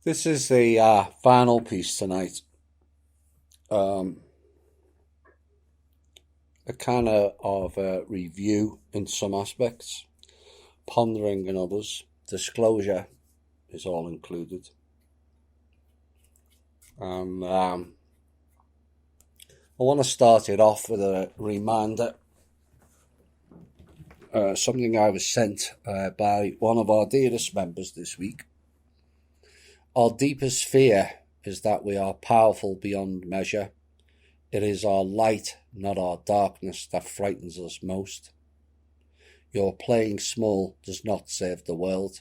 This is the final piece tonight. Um, a kind of a review in some aspects, pondering in others. Disclosure is all included. And I want to start it off with a reminder, something I was sent by one of our dearest members this week. Our deepest fear is that we are powerful beyond measure. It is our light, not our darkness, that frightens us most. Your playing small does not save the world,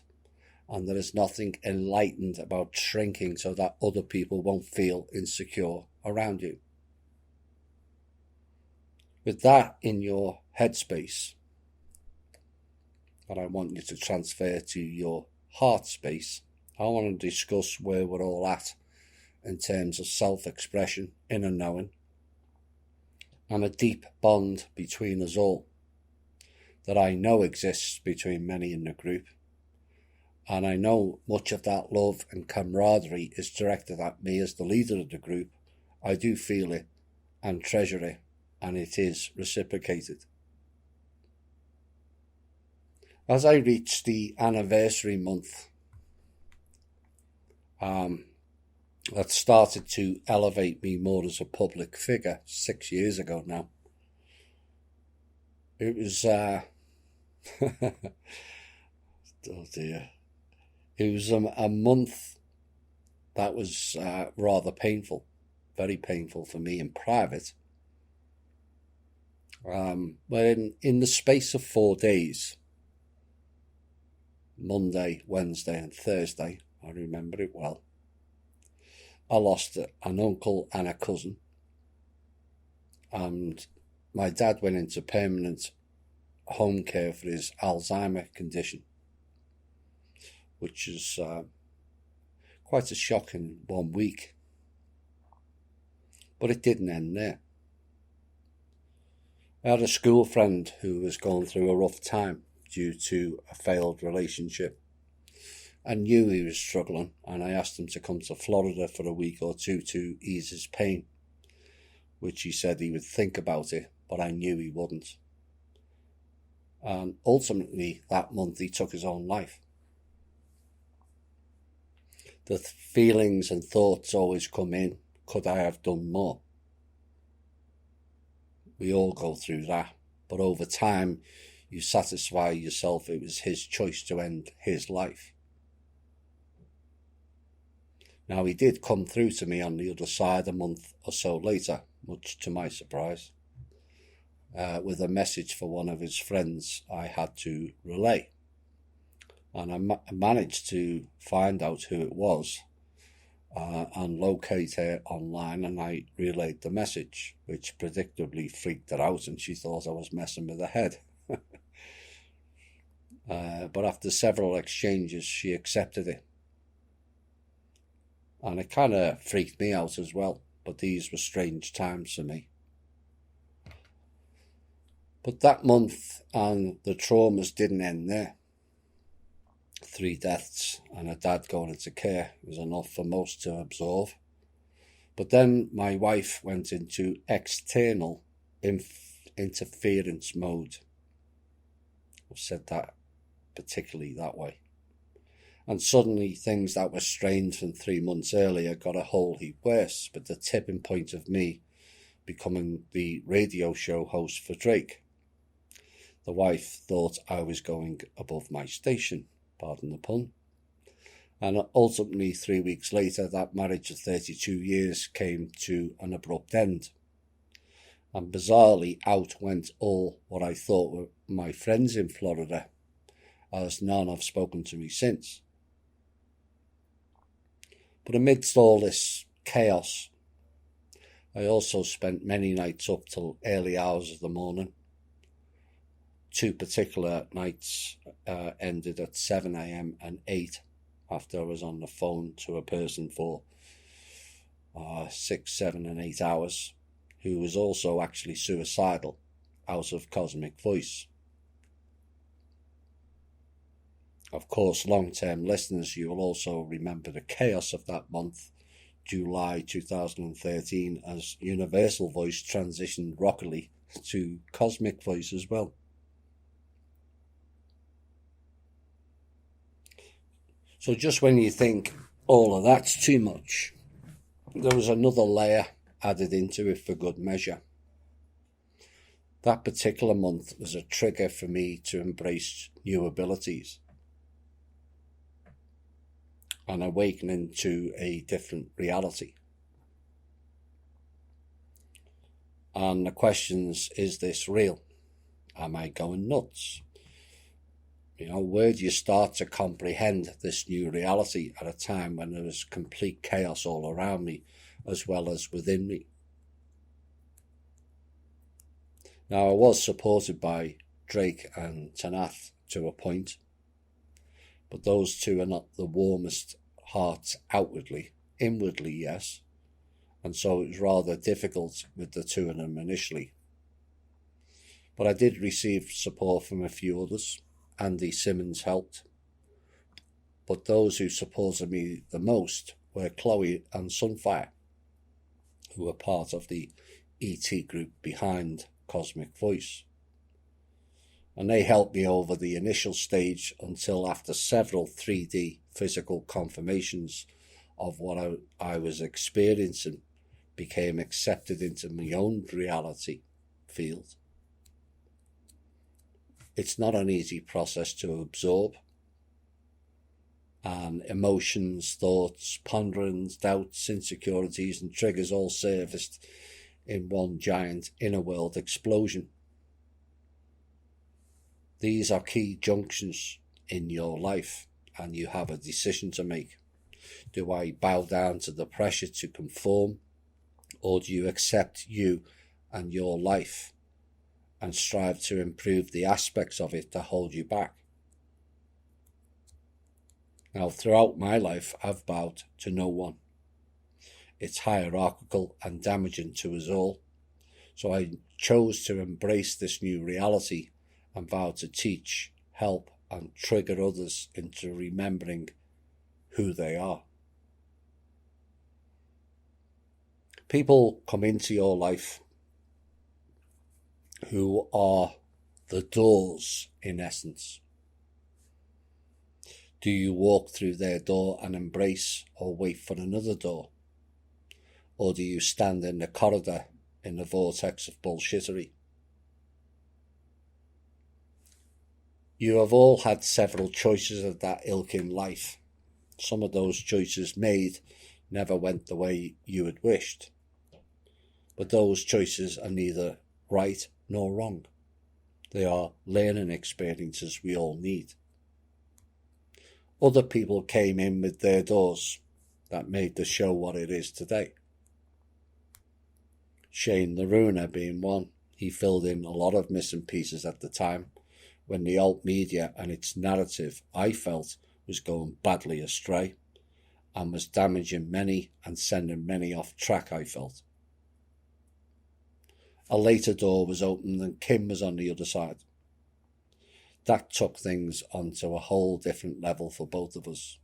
and there is nothing enlightened about shrinking so that other people won't feel insecure around you. With that in your headspace, that I want you to transfer to your heart space, I want to discuss where we're all at in terms of self-expression, inner knowing, and a deep bond between us all that I know exists between many in the group. And I know much of that love and camaraderie is directed at me as the leader of the group. I do feel it and treasure it, and it is reciprocated. As I reach the anniversary month, that started to elevate me more as a public figure 6 years ago now. It was, oh dear, it was a month that was rather painful, very painful for me in private. But in the space of 4 days, Monday, Wednesday and Thursday, I remember it well, I lost an uncle and a cousin, and my dad went into permanent home care for his Alzheimer condition, which is quite a shock in 1 week. But it didn't end there. I had a school friend who was going through a rough time due to a failed relationship. I knew he was struggling, and I asked him to come to Florida for a week or two to ease his pain, which he said he would think about it, but I knew he wouldn't. And ultimately, that month, he took his own life. The feelings and thoughts always come in. Could I have done more? We all go through that, but over time, you satisfy yourself it was his choice to end his life. Now, he did come through to me on the other side a month or so later, much to my surprise, with a message for one of his friends I had to relay. And I managed to find out who it was and locate her online, and I relayed the message, which predictably freaked her out, and she thought I was messing with her head. But after several exchanges, she accepted it. And it kind of freaked me out as well, but these were strange times for me. But that month and the traumas didn't end there. 3 deaths and a dad going into care was enough for most to absorb. But then my wife went into external interference mode. I've said that particularly that way. And suddenly things that were strange from 3 months earlier got a whole heap worse, but the tipping point of me becoming the radio show host for Drake. The wife thought I was going above my station, pardon the pun. And ultimately 3 weeks later, that marriage of 32 years came to an abrupt end. And bizarrely out went all what I thought were my friends in Florida, as none have spoken to me since. But amidst all this chaos, I also spent many nights up till early hours of the morning. 2 particular nights ended at 7 a.m. and 8 after I was on the phone to a person for 6, 7 and 8 hours, who was also actually suicidal out of cosmic voice. Of course, long-term listeners, you will also remember the chaos of that month, July 2013, as Universal Voice transitioned rockily to Cosmic Voice as well. So just when you think all of that's too much, there was another layer added into it for good measure. That particular month was a trigger for me to embrace new abilities, an awakening to a different reality. And the questions, is this real? Am I going nuts? Where do you start to comprehend this new reality at a time when there was complete chaos all around me, as well as within me? Now, I was supported by Drake and Tanath to a point, but those two are not the warmest hearts outwardly. Inwardly, yes. And so it was rather difficult with the two of them initially. But I did receive support from a few others. Andy Simmons helped. But those who supported me the most were Chloe and Sunfire, who were part of the ET group behind Cosmic Voice. And they helped me over the initial stage until, after several 3D physical confirmations of what I was experiencing, became accepted into my own reality field. It's not an easy process to absorb, and emotions, thoughts, ponderings, doubts, insecurities and triggers all surfaced in one giant inner world explosion. These are key junctions in your life, and you have a decision to make. Do I bow down to the pressure to conform, or do you accept you and your life and strive to improve the aspects of it that hold you back? Now, throughout my life, I've bowed to no one. It's hierarchical and damaging to us all. So I chose to embrace this new reality and vow to teach, help, and trigger others into remembering who they are. People come into your life who are the doors, in essence. Do you walk through their door and embrace, or wait for another door? Or do you stand in the corridor in the vortex of bullshittery? You have all had several choices of that ilk in life. Some of those choices made never went the way you had wished. But those choices are neither right nor wrong. They are learning experiences we all need. Other people came in with their doors that made the show what it is today. Shane Laruna being one. He filled in a lot of missing pieces at the time when the alt media and its narrative, I felt, was going badly astray and was damaging many and sending many off track, I felt. A later door was opened and Kim was on the other side. That took things onto a whole different level for both of us,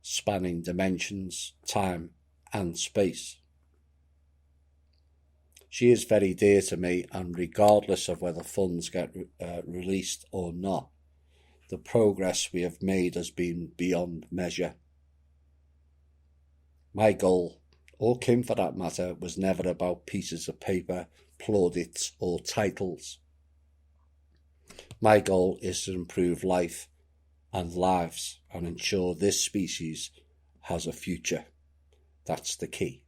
spanning dimensions, time and space. She is very dear to me, and regardless of whether funds get released or not, the progress we have made has been beyond measure. My goal, or Kim for that matter, was never about pieces of paper, plaudits or titles. My goal is to improve life and lives and ensure this species has a future. That's the key.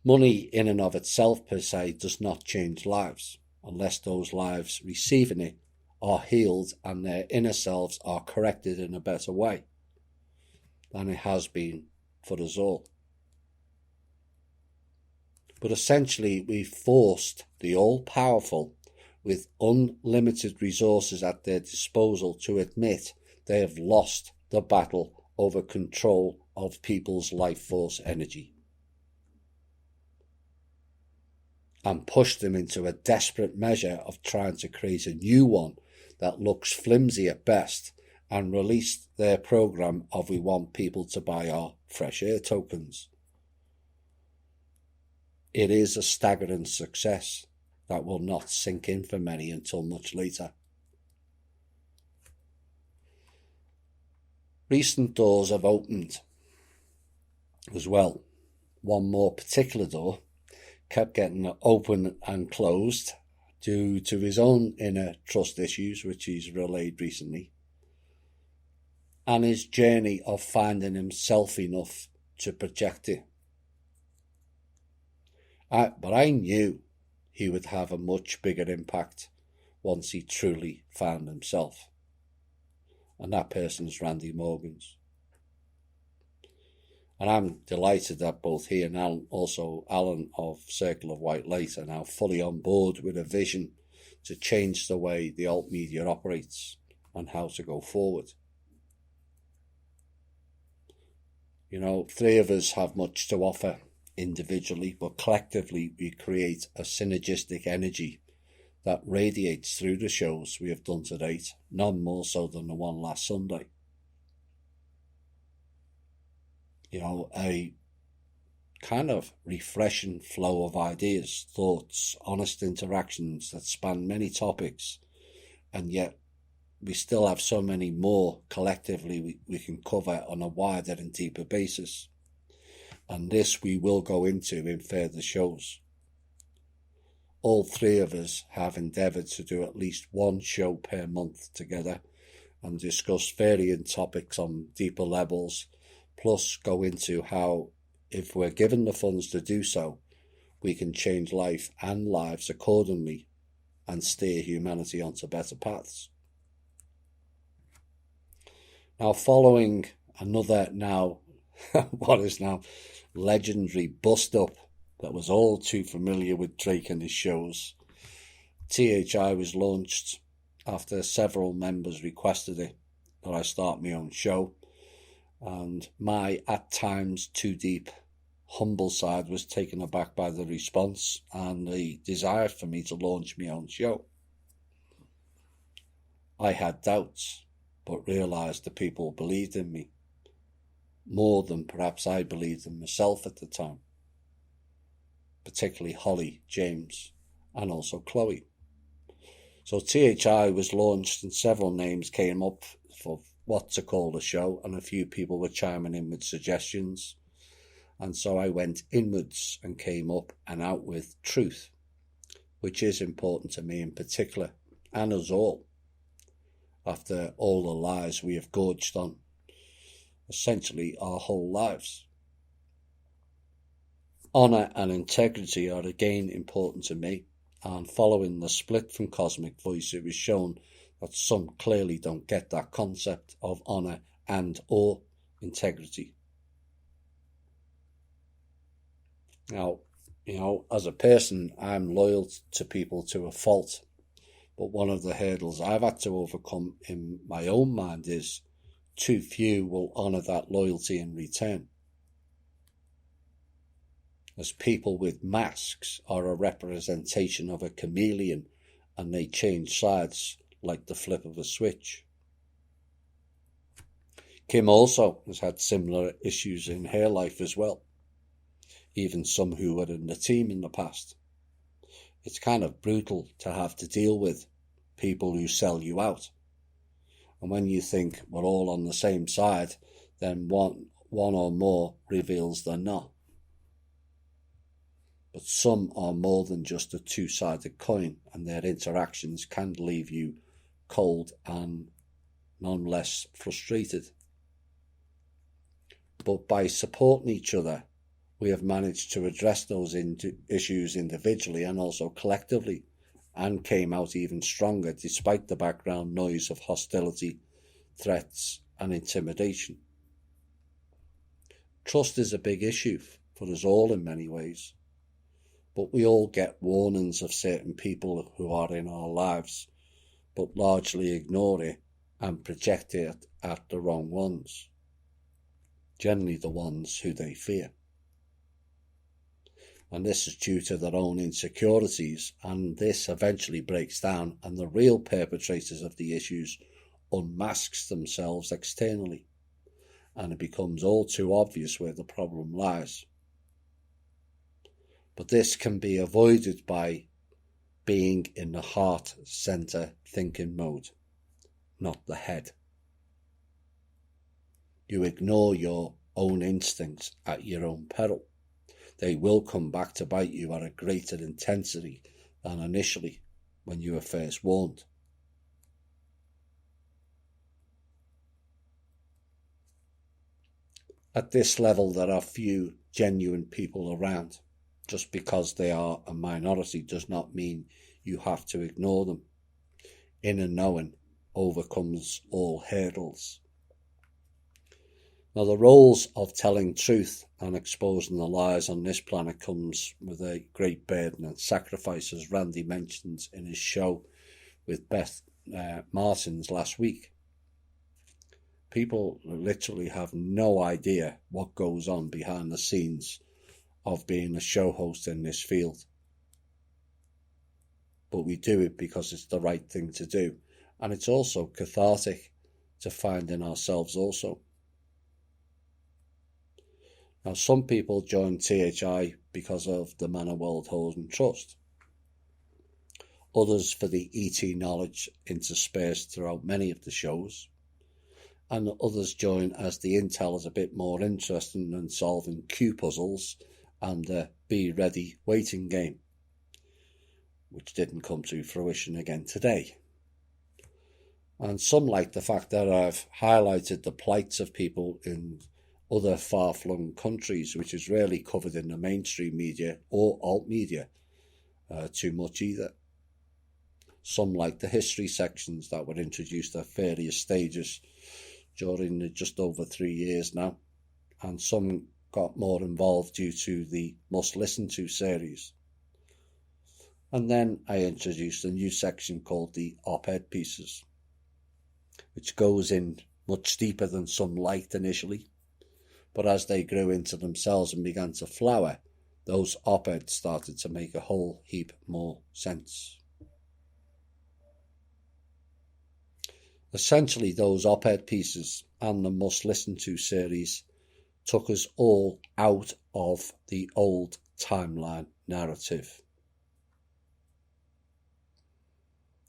Money in and of itself per se does not change lives unless those lives receiving it are healed and their inner selves are corrected in a better way than it has been for us all. But essentially, we've forced the all-powerful with unlimited resources at their disposal to admit they have lost the battle over control of people's life force energy, and pushed them into a desperate measure of trying to create a new one that looks flimsy at best and released their programme of we want people to buy our fresh air tokens. It is a staggering success that will not sink in for many until much later. Recent doors have opened as well. One more particular door kept getting open and closed due to his own inner trust issues, which he's relayed recently, and his journey of finding himself enough to project it. But I knew he would have a much bigger impact once he truly found himself. And that person is Randy Morgans. And I'm delighted that both he and Alan of Circle of White Light are now fully on board with a vision to change the way the alt media operates and how to go forward. You know, three of us have much to offer individually, but collectively we create a synergistic energy that radiates through the shows we have done to date, none more so than the one last Sunday. You know, a kind of refreshing flow of ideas, thoughts, honest interactions that span many topics, and yet we still have so many more collectively we can cover on a wider and deeper basis. And this we will go into in further shows. All three of us have endeavoured to do at least one show per month together and discuss varying topics on deeper levels, plus go into how, if we're given the funds to do so, we can change life and lives accordingly and steer humanity onto better paths. Now, following another what is now legendary bust-up that was all too familiar with Drake and his shows, THI was launched after several members requested it, that I start my own show, and my at times too deep humble side was taken aback by the response and the desire for me to launch my own show. I had doubts, but realised the people believed in me more than perhaps I believed in myself at the time, particularly Holly, James, and also Chloe. So THI was launched and several names came up for what to call the show, and a few people were chiming in with suggestions. And so I went inwards and came up and out with truth, which is important to me in particular, and us all, after all the lies we have gorged on, essentially our whole lives. Honour and integrity are again important to me, and following the split from Cosmic Voice, it was shown that some clearly don't get that concept of honour and or integrity. Now, you know, as a person, I'm loyal to people to a fault, but one of the hurdles I've had to overcome in my own mind is too few will honour that loyalty in return, as people with masks are a representation of a chameleon and they change sides like the flip of a switch. Kim also has had similar issues in her life as well, even some who were in the team in the past. It's kind of brutal to have to deal with people who sell you out. And when you think we're all on the same side, then one or more reveals they're not. But some are more than just a two-sided coin, and their interactions can leave you cold and none less frustrated. But by supporting each other, we have managed to address those issues individually and also collectively, and came out even stronger despite the background noise of hostility, threats, and intimidation. Trust is a big issue for us all in many ways, but we all get warnings of certain people who are in our lives, but largely ignore it and project it at the wrong ones, generally the ones who they fear. And this is due to their own insecurities, and this eventually breaks down and the real perpetrators of the issues unmasks themselves externally, and it becomes all too obvious where the problem lies. But this can be avoided by being in the heart center thinking mode, not the head. You ignore your own instincts at your own peril. They will come back to bite you at a greater intensity than initially when you were first warned. At this level, there are few genuine people around. Just because they are a minority does not mean you have to ignore them. Inner knowing overcomes all hurdles. Now, the roles of telling truth and exposing the lies on this planet comes with a great burden and sacrifice, as Randy mentioned in his show with Beth Martins last week. People literally have no idea what goes on behind the scenes of being a show host in this field. But we do it because it's the right thing to do. And it's also cathartic to find in ourselves also. Now, some people join THI because of the Manor World Holding Trust. Others for the ET knowledge interspersed throughout many of the shows. And others join as the intel is a bit more interesting than solving Q puzzles and the be ready waiting game, which didn't come to fruition again today. And some like the fact that I've highlighted the plights of people in other far-flung countries, which is rarely covered in the mainstream media or alt media too much either. Some like the history sections that were introduced at various stages during the just over 3 years now, and some got more involved due to the Must Listen To series. And then I introduced a new section called the op-ed pieces, which goes in much deeper than some liked initially. But as they grew into themselves and began to flower, those op-eds started to make a whole heap more sense. Essentially, those op-ed pieces and the Must Listen To series took us all out of the old timeline narrative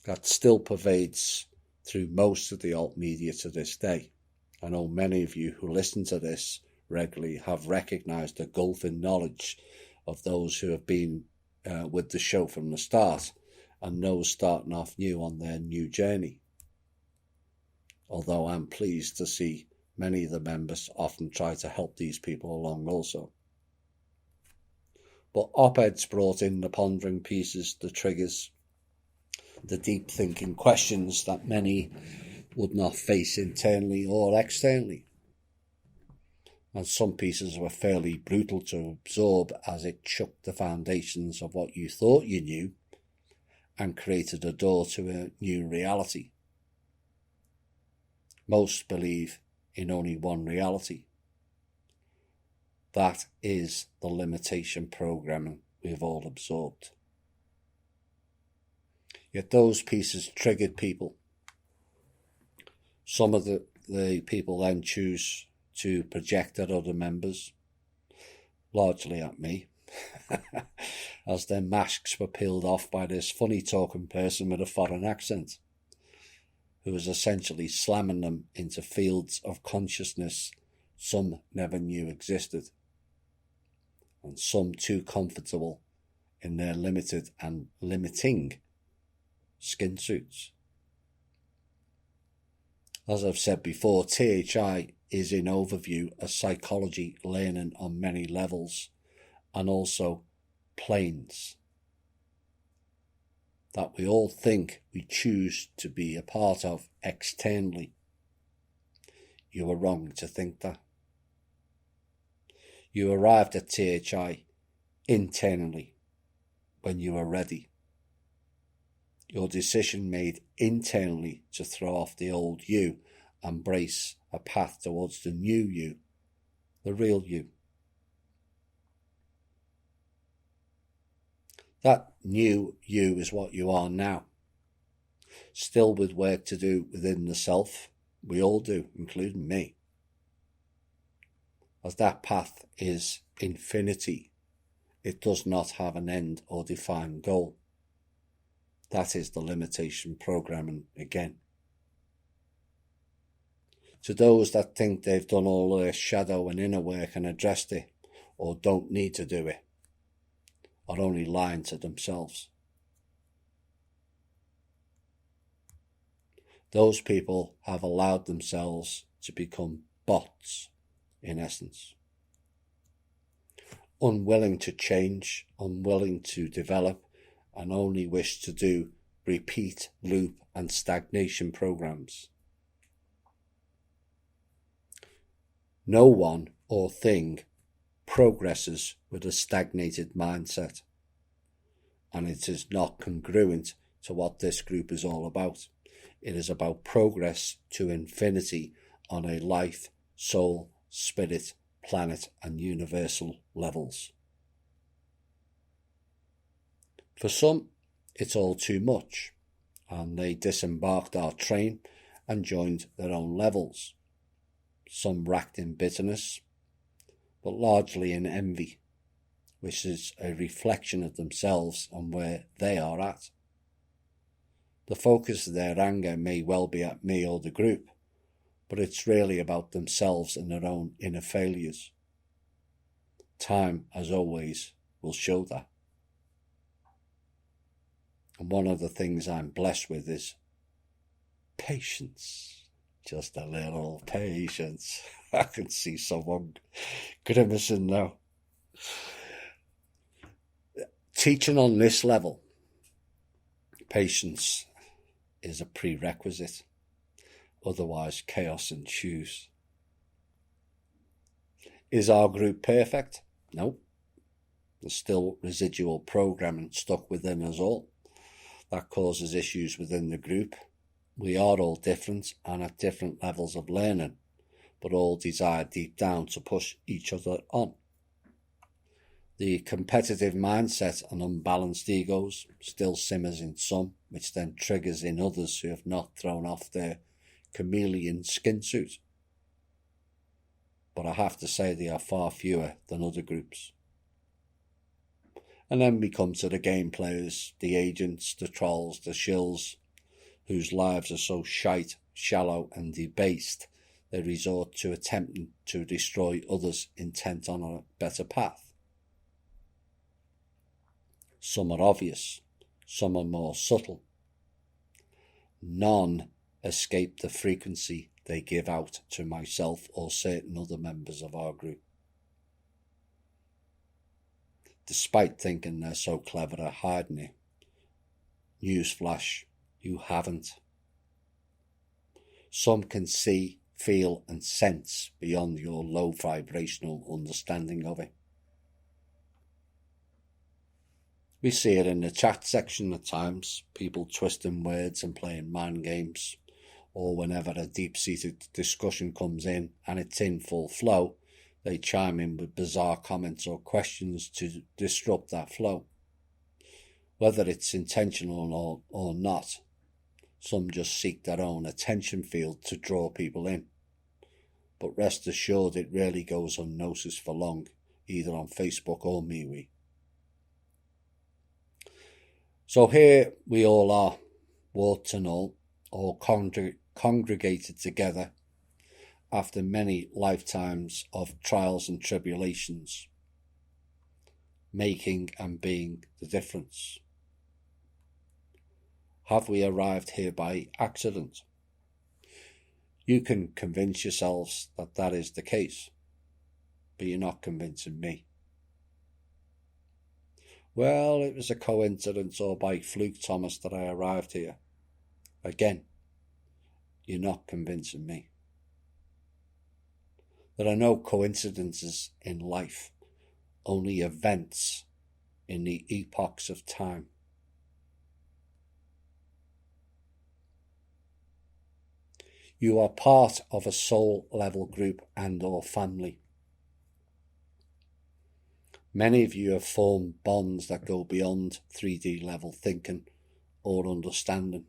that still pervades through most of the alt media to this day. I know many of you who listen to this regularly have recognised the gulf in knowledge of those who have been with the show from the start and those starting off new on their new journey. Although I'm pleased to see many of the members often try to help these people along also. But op-eds brought in the pondering pieces, the triggers, the deep thinking questions that many would not face internally or externally. And some pieces were fairly brutal to absorb, as it shook the foundations of what you thought you knew and created a door to a new reality. Most believe in only one reality. That is the limitation programming we've all absorbed. Yet those pieces triggered people. Some of the people then choose to project at other members, largely at me, as their masks were peeled off by this funny talking person with a foreign accent, who was essentially slamming them into fields of consciousness some never knew existed, and some too comfortable in their limited and limiting skin suits. As I've said before, THI is in overview a psychology learning on many levels and also planes that we all think we choose to be a part of externally. You are wrong to think that. You arrived at THI internally when you were ready. Your decision made internally to throw off the old you and embrace a path towards the new you, the real you. That new you is what you are now. Still with work to do within the self. We all do, including me. As that path is infinity, it does not have an end or defined goal. That is the limitation programming again. To those that think they've done all their shadow and inner work and addressed it, or don't need to do it, are only lying to themselves. Those people have allowed themselves to become bots, in essence. Unwilling to change, unwilling to develop, and only wish to do repeat, loop, and stagnation programs. No one or thing progresses with a stagnated mindset, and it is not congruent to what this group is all about. It is about progress to infinity on a life, soul, spirit, planet, and universal levels. For some, it's all too much, and they disembarked our train and joined their own levels. Some racked in bitterness, but largely in envy, which is a reflection of themselves and where they are at. The focus of their anger may well be at me or the group, but it's really about themselves and their own inner failures. Time, as always, will show that. And one of the things I'm blessed with is patience. Just a little patience. I can see someone grimacing now. Teaching on this level, patience is a prerequisite. Otherwise, chaos ensues. Is our group perfect? No. There's still residual programming stuck within us all. That causes issues within the group. We are all different and at different levels of learning, but all desire deep down to push each other on. The competitive mindset and unbalanced egos still simmers in some, which then triggers in others who have not thrown off their chameleon skin suit. But I have to say they are far fewer than other groups. And then we come to the game players, the agents, the trolls, the shills, whose lives are so shite, shallow and debased, they resort to attempting to destroy others intent on a better path. Some are obvious, some are more subtle. None escape the frequency they give out to myself or certain other members of our group. Despite thinking they're so clever at hiding it, newsflash, you haven't. Some can see, feel and sense beyond your low vibrational understanding of it. We see it in the chat section at times, people twisting words and playing mind games, or whenever a deep-seated discussion comes in and it's in full flow, they chime in with bizarre comments or questions to disrupt that flow. Whether it's intentional or not, some just seek their own attention field to draw people in. But rest assured it rarely goes unnoticed for long, either on Facebook or MeWe. So here we all are, warts and all congregated together after many lifetimes of trials and tribulations, making and being the difference. Have we arrived here by accident? You can convince yourselves that that is the case, but you're not convincing me. Well, it was a coincidence or by fluke, Thomas, that I arrived here. Again, you're not convincing me. There are no coincidences in life, only events in the epochs of time. You are part of a soul level group and or family. Many of you have formed bonds that go beyond 3D level thinking or understanding.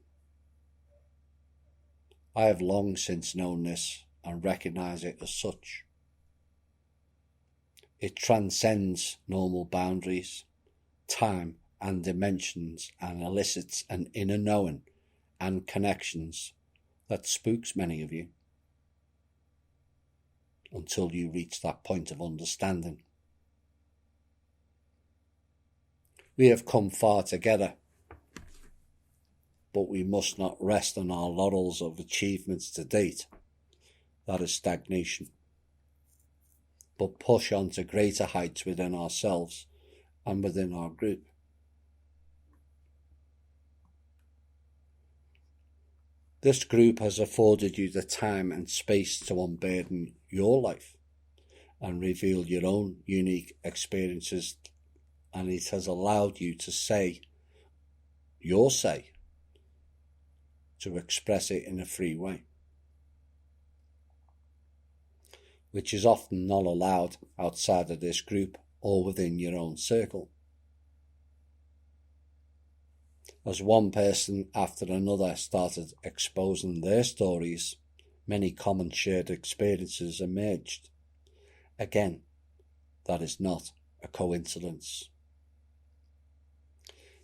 I have long since known this and recognise it as such. It transcends normal boundaries, time and dimensions, and elicits an inner knowing and connections that spooks many of you until you reach that point of understanding. We have come far together, but we must not rest on our laurels of achievements to date. That is stagnation. But push on to greater heights within ourselves and within our group. This group has afforded you the time and space to unburden your life and reveal your own unique experiences, and it has allowed you to say your say, to express it in a free way, which is often not allowed outside of this group or within your own circle. As one person after another started exposing their stories, many common shared experiences emerged. Again, that is not a coincidence.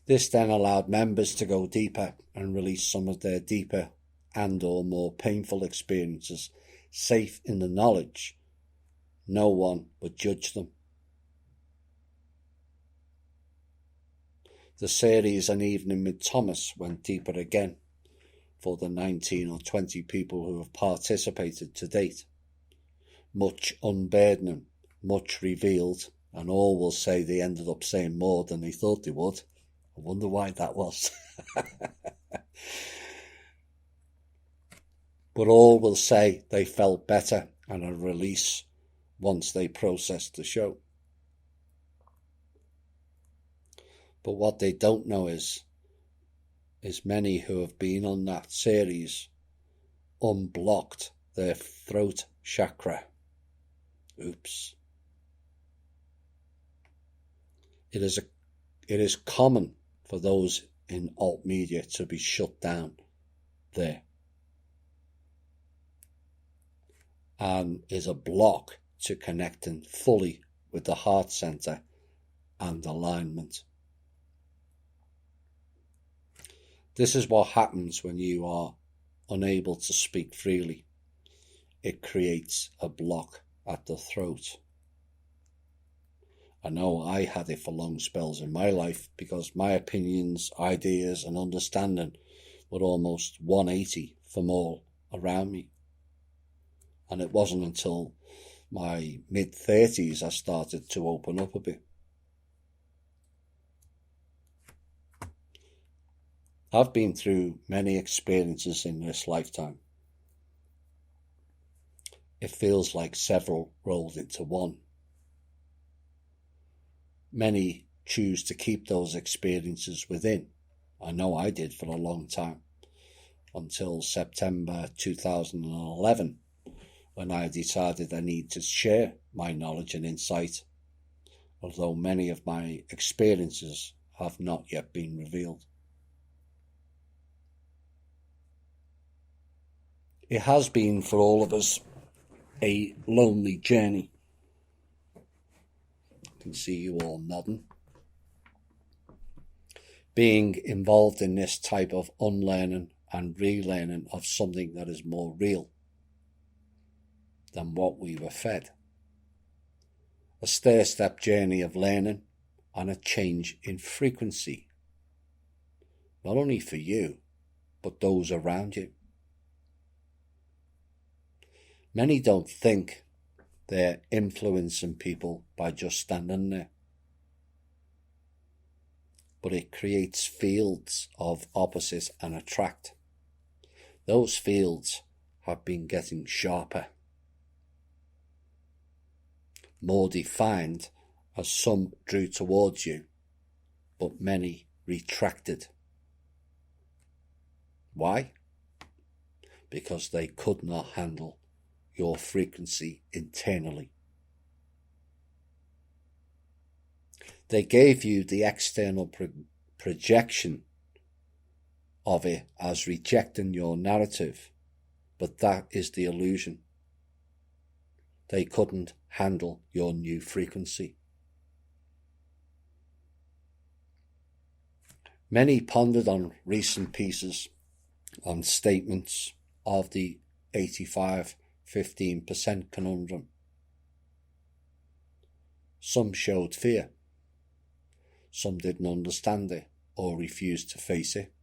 This then allowed members to go deeper and release some of their deeper and or more painful experiences, safe in the knowledge no one would judge them. The series An Evening with Thomas went deeper again for the 19 or 20 people who have participated to date. Much unburdening, much revealed, and all will say they ended up saying more than they thought they would. I wonder why that was. But all will say they felt better and a release once they processed the show. But what they don't know is many who have been on that series unblocked their throat chakra. Oops. It is common for those in alt media to be shut down there, and is a block to connecting fully with the heart center and alignment. This is what happens when you are unable to speak freely. It creates a block at the throat. I know I had it for long spells in my life because my opinions, ideas and understanding were almost 180 from all around me. And it wasn't until my mid-30s I started to open up a bit. I've been through many experiences in this lifetime. It feels like several rolled into one. Many choose to keep those experiences within. I know I did for a long time, until September 2011, when I decided I need to share my knowledge and insight, although many of my experiences have not yet been revealed. It has been for all of us a lonely journey. I can see you all nodding. Being involved in this type of unlearning and relearning of something that is more real than what we were fed. A stair-step journey of learning and a change in frequency. Not only for you, but those around you. Many don't think they're influencing people by just standing there. But it creates fields of opposite and attract. Those fields have been getting sharper, more defined as some drew towards you, but many retracted. Why? Because they could not handle your frequency internally. They gave you the external projection of it as rejecting your narrative, but that is the illusion. They couldn't handle your new frequency. Many pondered on recent pieces on statements of the 85-15% conundrum. Some showed fear. Some didn't understand it or refused to face it.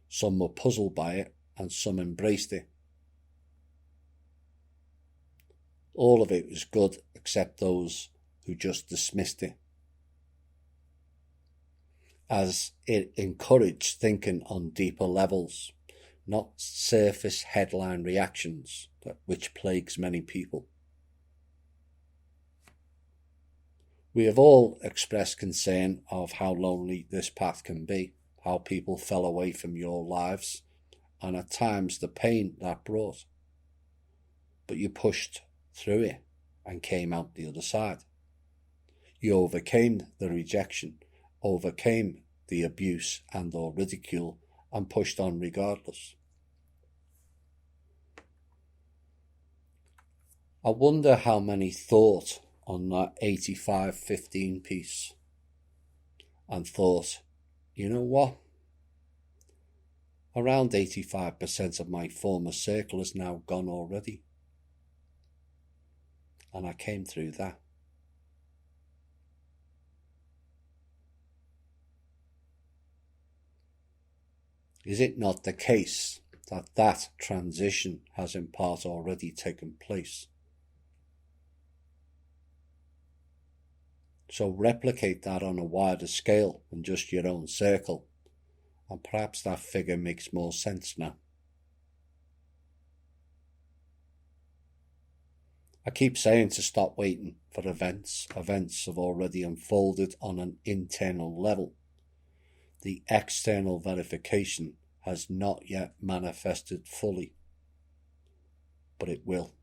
Some were puzzled by it and some embraced it. All of it was good except those who just dismissed it, as it encouraged thinking on deeper levels, not surface headline reactions which plagues many people. We have all expressed concern of how lonely this path can be, how people fell away from your lives, and at times the pain that brought. But you pushed through it and came out the other side. You overcame the rejection, overcame the abuse and or ridicule, and pushed on regardless. I wonder how many thought on that 85-15 piece and thought, you know what? Around 85% of my former circle is now gone already. And I came through that. Is it not the case that that transition has in part already taken place? So replicate that on a wider scale than just your own circle, and perhaps that figure makes more sense now. I keep saying to stop waiting for events. Events have already unfolded on an internal level. The external verification has not yet manifested fully, but it will.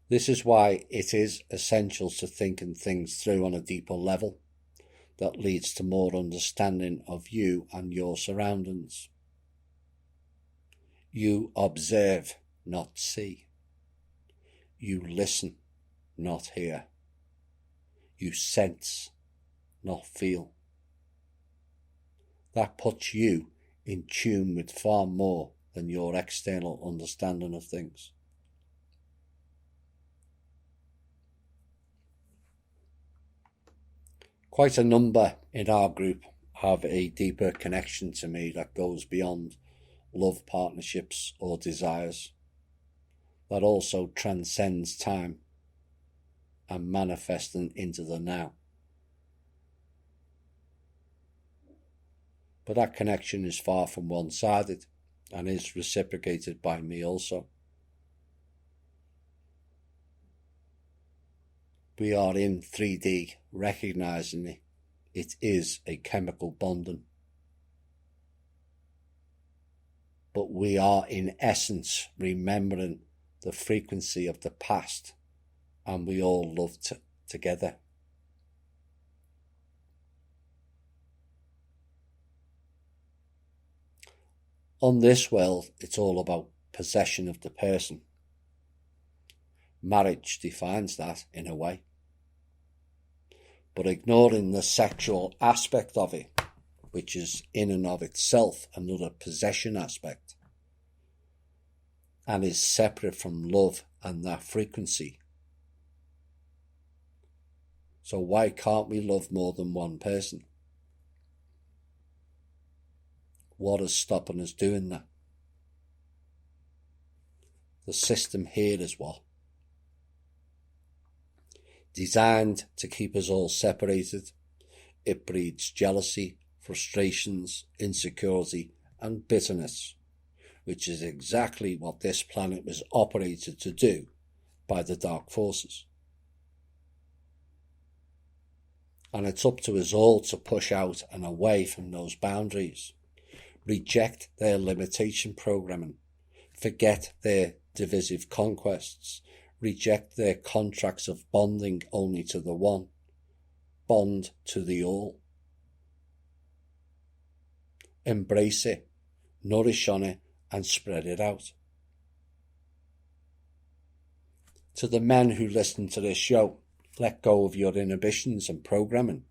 This is why it is essential to thinking things through on a deeper level that leads to more understanding of you and your surroundings. You observe, not see. You listen, not hear. You sense, not feel. That puts you in tune with far more than your external understanding of things. Quite a number in our group have a deeper connection to me that goes beyond love, partnerships, or desires, that also transcends time and manifesting into the now. But that connection is far from one-sided and is reciprocated by me also. We are in 3D, recognizing it. It is a chemical bonding. But we are in essence remembering the frequency of the past, and we all love together. On this world, it's all about possession of the person. Marriage defines that in a way. But ignoring the sexual aspect of it, which is in and of itself another possession aspect, and is separate from love and that frequency. So why can't we love more than one person? What is stopping us doing that? The system here is what? Designed to keep us all separated. It breeds jealousy, frustrations, insecurity, and bitterness, which is exactly what this planet was operated to do by the dark forces. And it's up to us all to push out and away from those boundaries, reject their limitation programming, forget their divisive conquests, Reject their contracts of bonding only to the one. Bond to the all. Embrace it, nourish on it, and spread it out. To the men who listen to this show, let go of your inhibitions and programming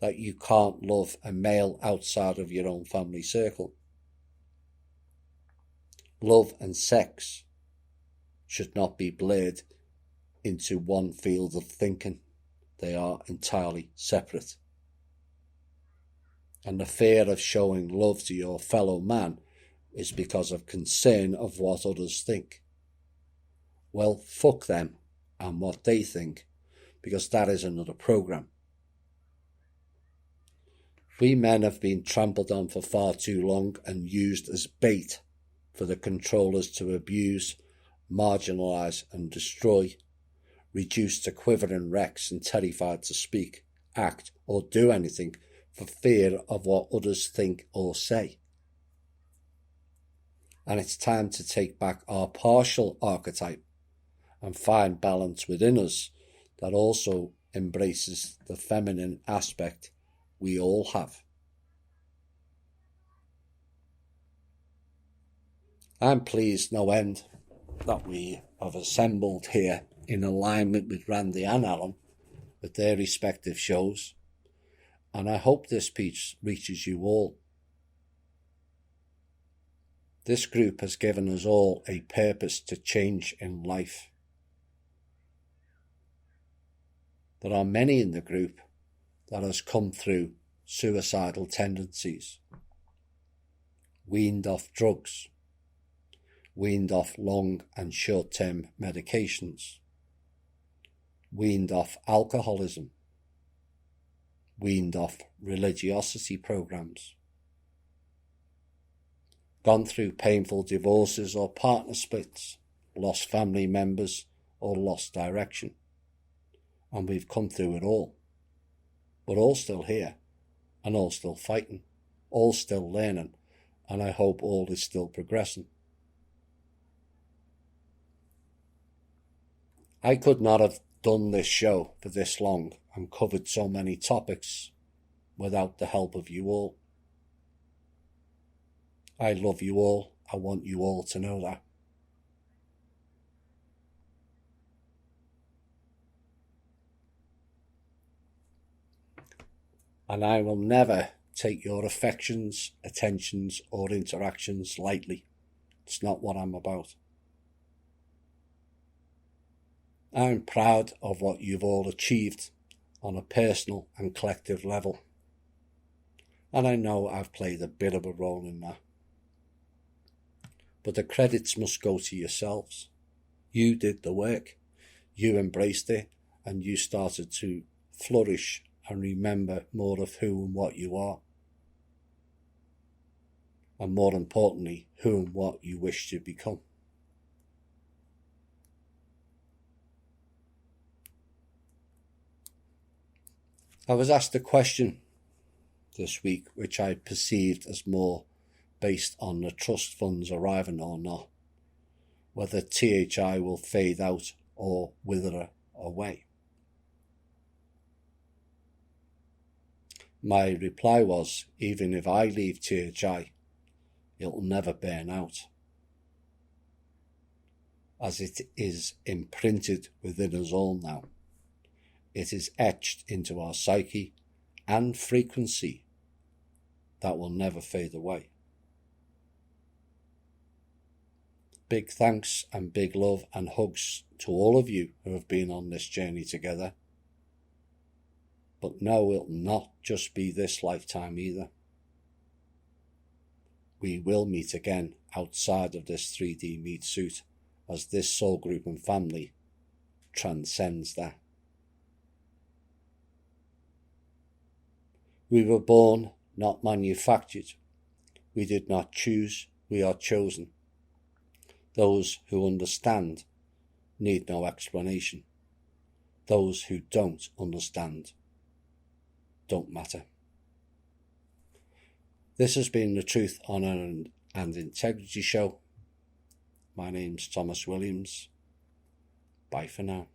that you can't love a male outside of your own family circle. Love and sex should not be blurred into one field of thinking. They are entirely separate. And the fear of showing love to your fellow man is because of concern of what others think. Well, fuck them and what they think, because that is another program. We men have been trampled on for far too long and used as bait for the controllers to abuse, marginalise and destroy, reduced to quivering wrecks and terrified to speak, act or do anything for fear of what others think or say. And it's time to take back our partial archetype and find balance within us that also embraces the feminine aspect we all have. I'm pleased no end that we have assembled here in alignment with Randy and Alan with their respective shows, and I hope this piece reaches you all. This group has given us all a purpose to change in life. There are many in the group that has come through suicidal tendencies, weaned off drugs, weaned off long and short-term medications, weaned off alcoholism, weaned off religiosity programs, gone through painful divorces or partner splits, lost family members or lost direction. And we've come through it all. We're all still here and all still fighting, all still learning, and I hope all is still progressing. I could not have done this show for this long and covered so many topics without the help of you all. I love you all. I want you all to know that. And I will never take your affections, attentions, or interactions lightly. It's not what I'm about. I'm proud of what you've all achieved on a personal and collective level. And I know I've played a bit of a role in that. But the credits must go to yourselves. You did the work. You embraced it and you started to flourish and remember more of who and what you are. And more importantly, who and what you wish to become. I was asked a question this week which I perceived as more based on the trust funds arriving or not, whether THI will fade out or wither away. My reply was, even if I leave THI, it'll never burn out, as it is imprinted within us all now. It is etched into our psyche and frequency that will never fade away. Big thanks and big love and hugs to all of you who have been on this journey together. But no, it'll not just be this lifetime either. We will meet again outside of this 3D meat suit as this soul group and family transcends that. We were born, not manufactured. We did not choose, we are chosen. Those who understand need no explanation. Those who don't understand don't matter. This has been the Truth, Honour and Integrity Show. My name's Thomas Williams. Bye for now.